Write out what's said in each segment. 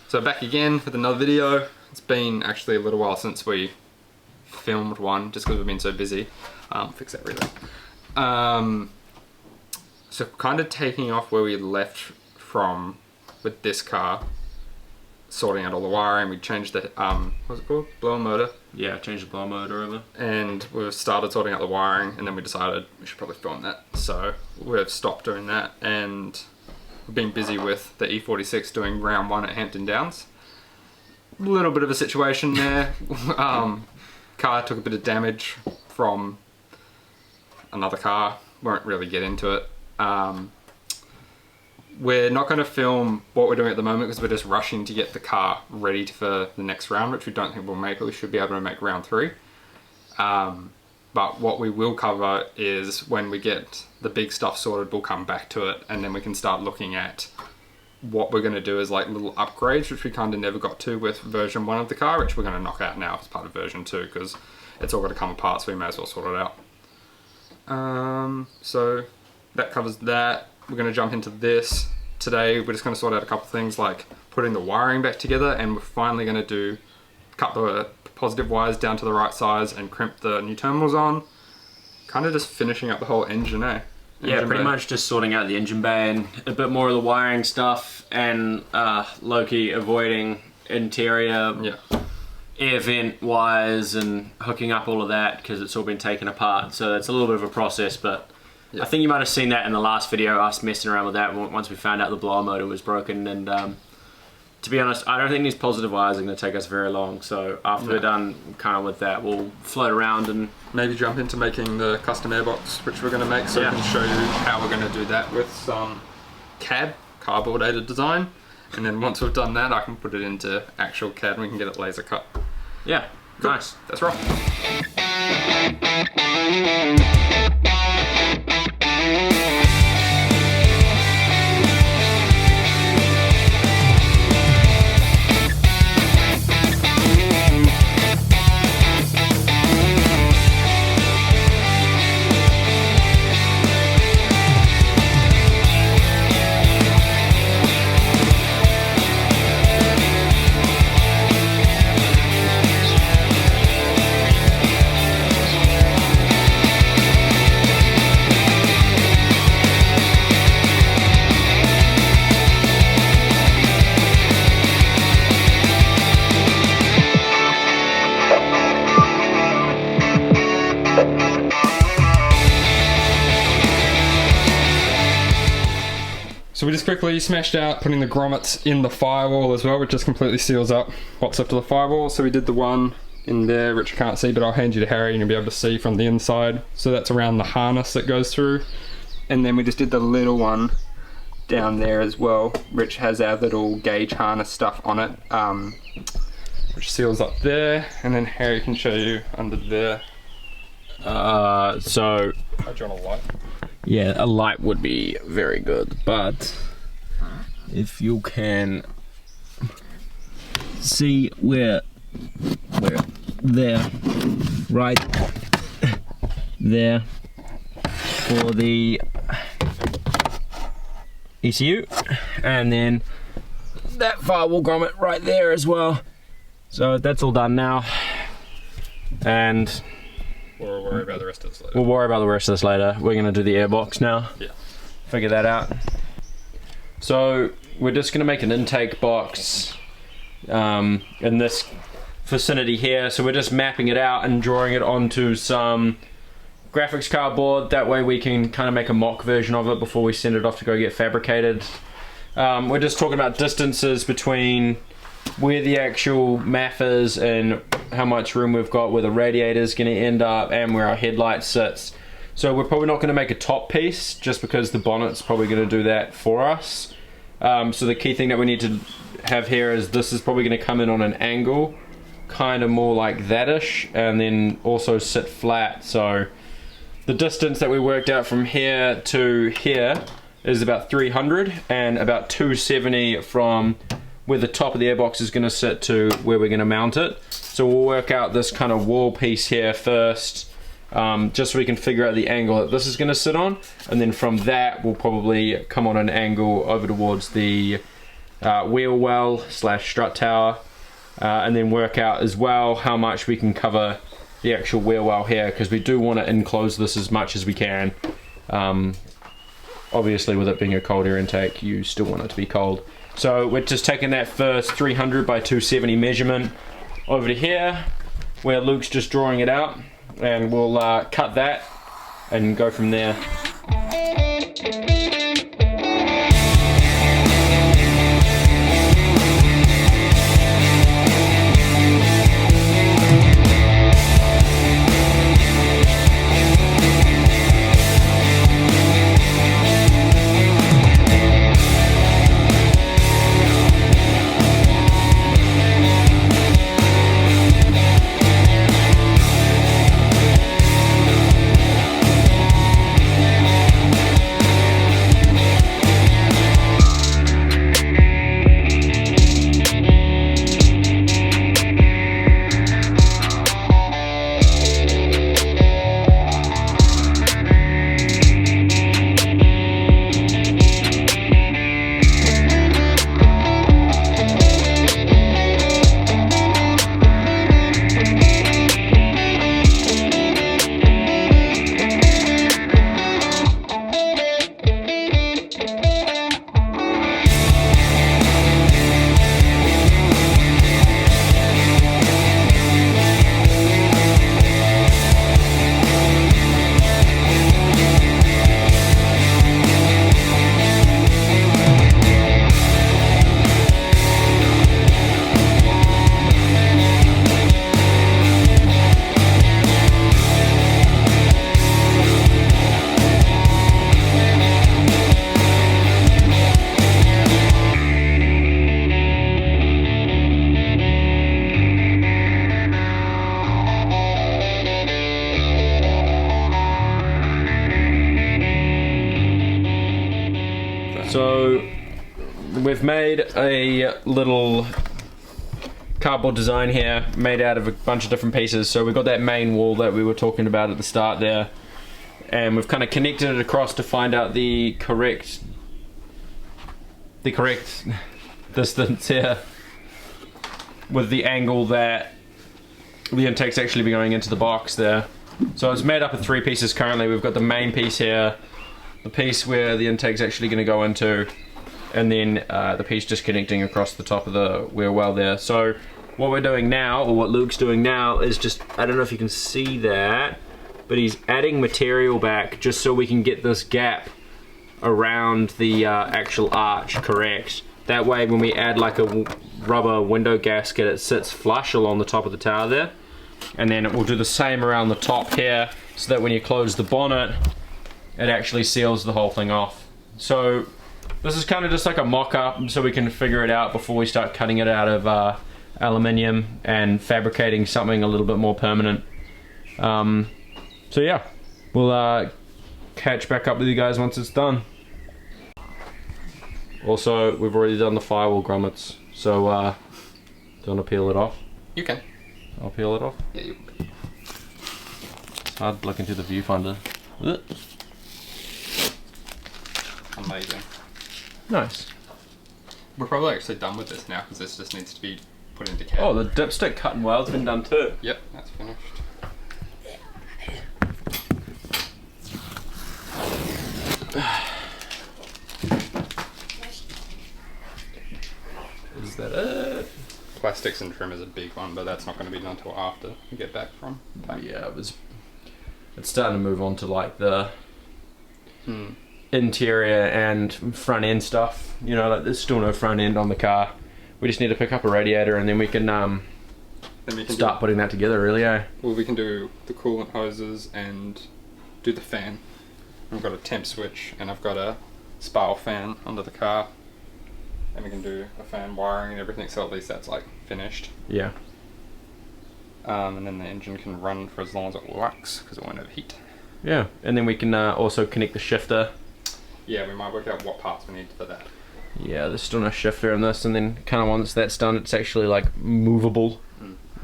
So back again with another video. It's been actually a little while since we filmed one, just because we've been so busy. Fix that really. So kind of taking off where we left from with this car, sorting out all the wiring. We changed the, what's it called? Blower motor. Yeah, changed the blower motor over. And we've started sorting out the wiring, and then we decided we should probably film that. So we've stopped doing that, and we've been busy with the E46 doing round one at Hampton Downs. A little bit of a situation there. Car took a bit of damage from another car. Won't really get into it. We're not going to film what we're doing at the moment because we're just rushing to get the car ready for the next round, which we don't think we'll make, but we should be able to make round 3. But what we will cover is when we get the big stuff sorted, we'll come back to it, and then we can start looking at what we're going to do as like little upgrades, which we kind of never got to with version 1 of the car, which we're going to knock out now as part of version 2 because it's all got to come apart, so we may as well sort it out. So that covers that. We're going to jump into this. Today we're just going to sort out a couple of things like putting the wiring back together, and we're finally going to cut the positive wires down to the right size and crimp the new terminals on. Kind of just finishing up the whole engine, eh? Yeah, pretty much just sorting out the engine bay and a bit more of the wiring stuff, and low-key avoiding interior air vent wires and hooking up all of that because it's all been taken apart. So it's a little bit of a process, but I think you might have seen that in the last video, us messing around with that once we found out the blower motor was broken. And to be honest, I don't think these positive wires are going to take us very long. So after we're done kind of with that, we'll float around and maybe jump into making the custom airbox, which we're going to make, so we can show you how we're going to do that with some CAD, cardboard aided design. And then once we've done that, I can put it into actual CAD and we can get it laser cut. Yeah, cool. Nice. That's right. So we just quickly smashed out putting the grommets in the firewall as well, which just completely seals up what's left of the firewall. So we did the one in there, which you can't see, but I'll hand you to Harry and you'll be able to see from the inside. So that's around the harness that goes through. And then we just did the little one down there as well, which has our little gauge harness stuff on it, which seals up there. And then Harry can show you under there. So Oh, do you want a light? yeah, a light would be very good, but if you can see where there, right there for the ECU, and then that firewall grommet right there as well. So that's all done now, and We'll worry about the rest of this later. we'll worry about the rest of this later. We're gonna do the airbox now. Yeah. Figure that out. So we're just gonna make an intake box in this vicinity here. So we're just mapping it out and drawing it onto some graphics cardboard. That way we can kind of make a mock version of it before we send it off to go get fabricated. We're just talking about distances between where the actual MAF is and how much room we've got where the radiator is going to end up and where our headlight sits. So we're probably not going to make a top piece just because the bonnet's probably going to do that for us. So the key thing that we need to have here is this is probably going to come in on an angle, kind of more like that-ish, and then also sit flat. So the distance that we worked out from here to here is about 300 and about 270 from where the top of the airbox is going to sit to where we're going to mount it. So we'll work out this kind of wall piece here first, just so we can figure out the angle that this is going to sit on, and then from that we'll probably come on an angle over towards the wheel well / strut tower, and then work out as well how much we can cover the actual wheel well here, because we do want to enclose this as much as we can. Obviously with it being a cold air intake, you still want it to be cold. So we're just taking that first 300 by 270 measurement over to here, where Luke's just drawing it out, and we'll cut that and go from there. So we've made a little cardboard design here made out of a bunch of different pieces. So we've got that main wall that we were talking about at the start there, and we've kind of connected it across to find out the correct distance here with the angle that the intake's actually be going into the box there. So it's made up of 3 pieces currently. We've got the main piece here, the piece where the intake's actually going to go into, and then the piece just connecting across the top of the wheel well there. So what we're doing now, or what Luke's doing now, is just, I don't know if you can see that, but he's adding material back just so we can get this gap around the actual arch correct. That way when we add like a rubber window gasket, it sits flush along the top of the tower there. And then it will do the same around the top here, so that when you close the bonnet, it actually seals the whole thing off. So this is kind of just like a mock-up, so we can figure it out before we start cutting it out of aluminium and fabricating something a little bit more permanent. So yeah, we'll catch back up with you guys once it's done. Also, we've already done the firewall grommets, so do you want to peel it off? You can. I'll peel it off. Yeah, you. It's hard looking through the viewfinder. Ugh. Amazing. Nice. We're probably actually done with this now because this just needs to be put into CAD. Oh, the dipstick cut and weld's been done too. Yep, that's finished. Is that it? Plastics and trim is a big one, but that's not going to be done until after we get back from back. Yeah, it's starting to move on to like the interior and front end stuff. You know, like there's still no front end on the car. We just need to pick up a radiator and then we can start putting that together, really, eh? Well, we can do the coolant hoses and do the fan. I've got a temp switch and I've got a spiral fan under the car. And we can do a fan wiring and everything, so at least that's like finished. Yeah. And then the engine can run for as long as it likes, because it won't overheat. Yeah, and then we can also connect the shifter. Yeah, we might work out what parts we need for that. Yeah, there's still no shifter in this, and then kind of once that's done, it's actually like movable,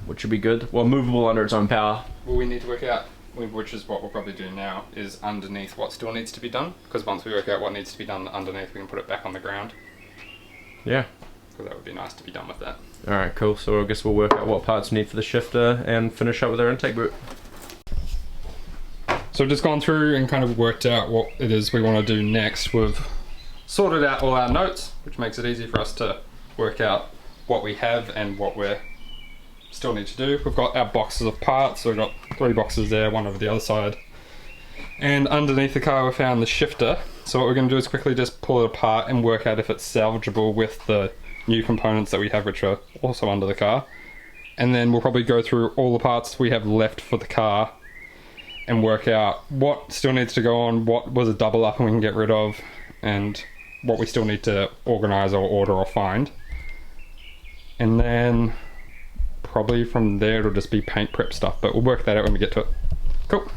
which would be good. Well, movable under its own power. Well, we need to work out, which is what we'll probably do now, is underneath what still needs to be done, because once we work out what needs to be done underneath, we can put it back on the ground. Yeah. So that would be nice to be done with that. Alright, cool. So I guess we'll work out what parts we need for the shifter and finish up with our intake boot. So we've just gone through and kind of worked out what it is we want to do next. We've sorted out all our notes, which makes it easy for us to work out what we have and what we still need to do. We've got our boxes of parts, so we've got 3 boxes there, one over the other side. And underneath the car we found the shifter. So what we're going to do is quickly just pull it apart and work out if it's salvageable with the new components that we have, which are also under the car. And then we'll probably go through all the parts we have left for the car and work out what still needs to go on, what was a double up and we can get rid of, and what we still need to organise or order or find. And then probably from there it'll just be paint prep stuff, but we'll work that out when we get to it. Cool.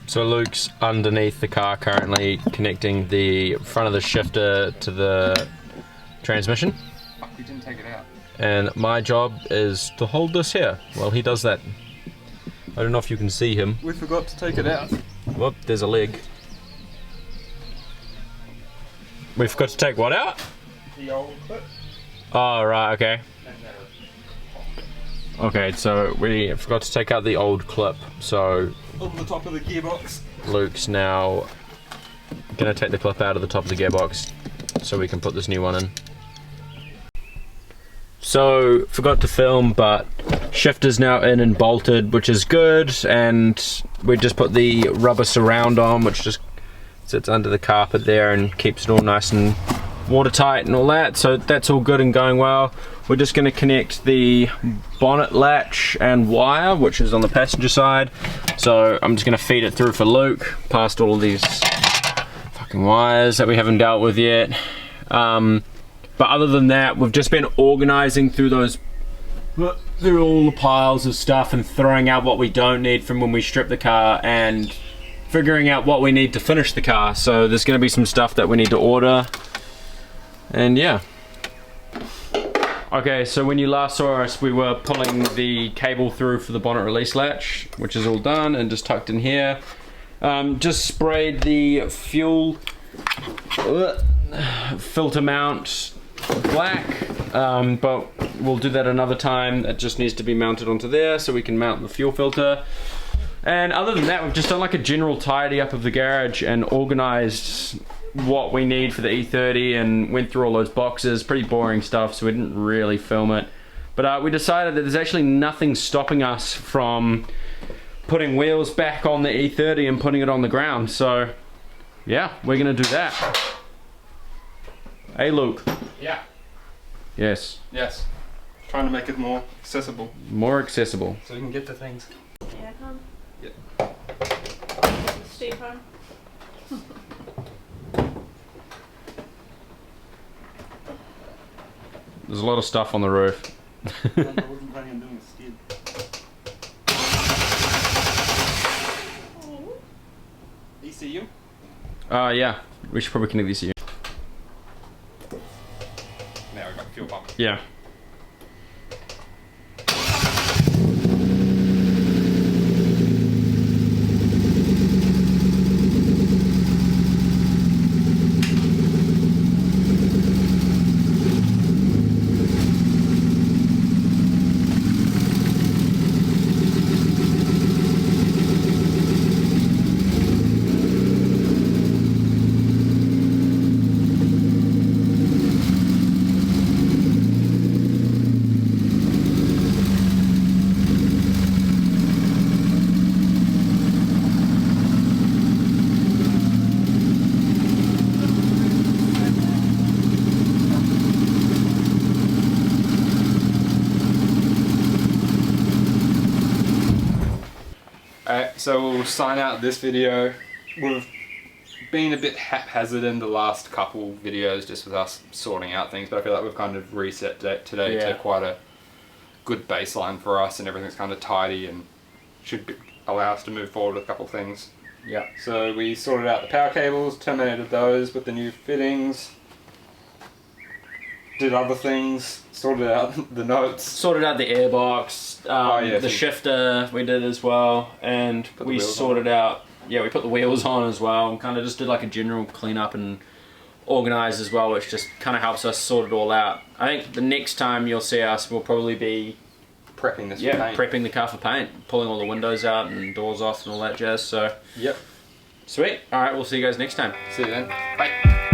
So Luke's underneath the car currently connecting the front of the shifter to the transmission. Fuck, we didn't take it out. And my job is to hold this here while he does that. I don't know if you can see him. We forgot to take it out. Whoop, there's a leg. We forgot to take what out? The old clip. Oh, right, okay. Okay, so we forgot to take out the old clip, so On the top of the gearbox. Luke's now gonna take the clip out of the top of the gearbox so we can put this new one in. So, forgot to film, but shifter's now in and bolted, which is good, and we just put the rubber surround on, which just sits under the carpet there and keeps it all nice and watertight and all that, so that's all good and going well. We're just going to connect the bonnet latch and wire, which is on the passenger side, so I'm just going to feed it through for Luke, past all of these fucking wires that we haven't dealt with yet. But other than that, we've just been organising through all the piles of stuff and throwing out what we don't need from when we strip the car and figuring out what we need to finish the car. So there's going to be some stuff that we need to order, and yeah. Okay, so when you last saw us, we were pulling the cable through for the bonnet release latch, which is all done and just tucked in here. Just sprayed the fuel filter mount black, but we'll do that another time. It just needs to be mounted onto there so we can mount the fuel filter. And other than that, we've just done like a general tidy up of the garage and organised what we need for the E30 and went through all those boxes. Pretty boring stuff, so we didn't really film it. But we decided that there's actually nothing stopping us from putting wheels back on the E30 and putting it on the ground. So yeah, we're gonna do that. Hey Luke. Yeah. Yes. Yes. Trying to make it more accessible. More accessible. So we can get to things. Yeah, come. Yeah. Stay home. There's a lot of stuff on the roof. I wasn't planning on doing a skid. ECU? Yeah. We should probably connect these to you. Now we've got the fuel pump. Yeah. so we'll sign out this video. We've been a bit haphazard in the last couple videos just with us sorting out things, but I feel like we've kind of reset today to quite a good baseline for us, and everything's kind of tidy and should allow us to move forward with a couple things. Yeah. So we sorted out the power cables, terminated those with the new fittings, did other things, sorted out the notes. Sorted out the airbox, the shifter we did as well, and we sorted out, we put the wheels on as well, and kind of just did like a general cleanup and organize as well, which just kind of helps us sort it all out. I think the next time you'll see us will probably be prepping this for paint. Prepping the car for paint, pulling all the windows out and doors off and all that jazz. So yep. Sweet. Alright, we'll see you guys next time. See you then. Bye.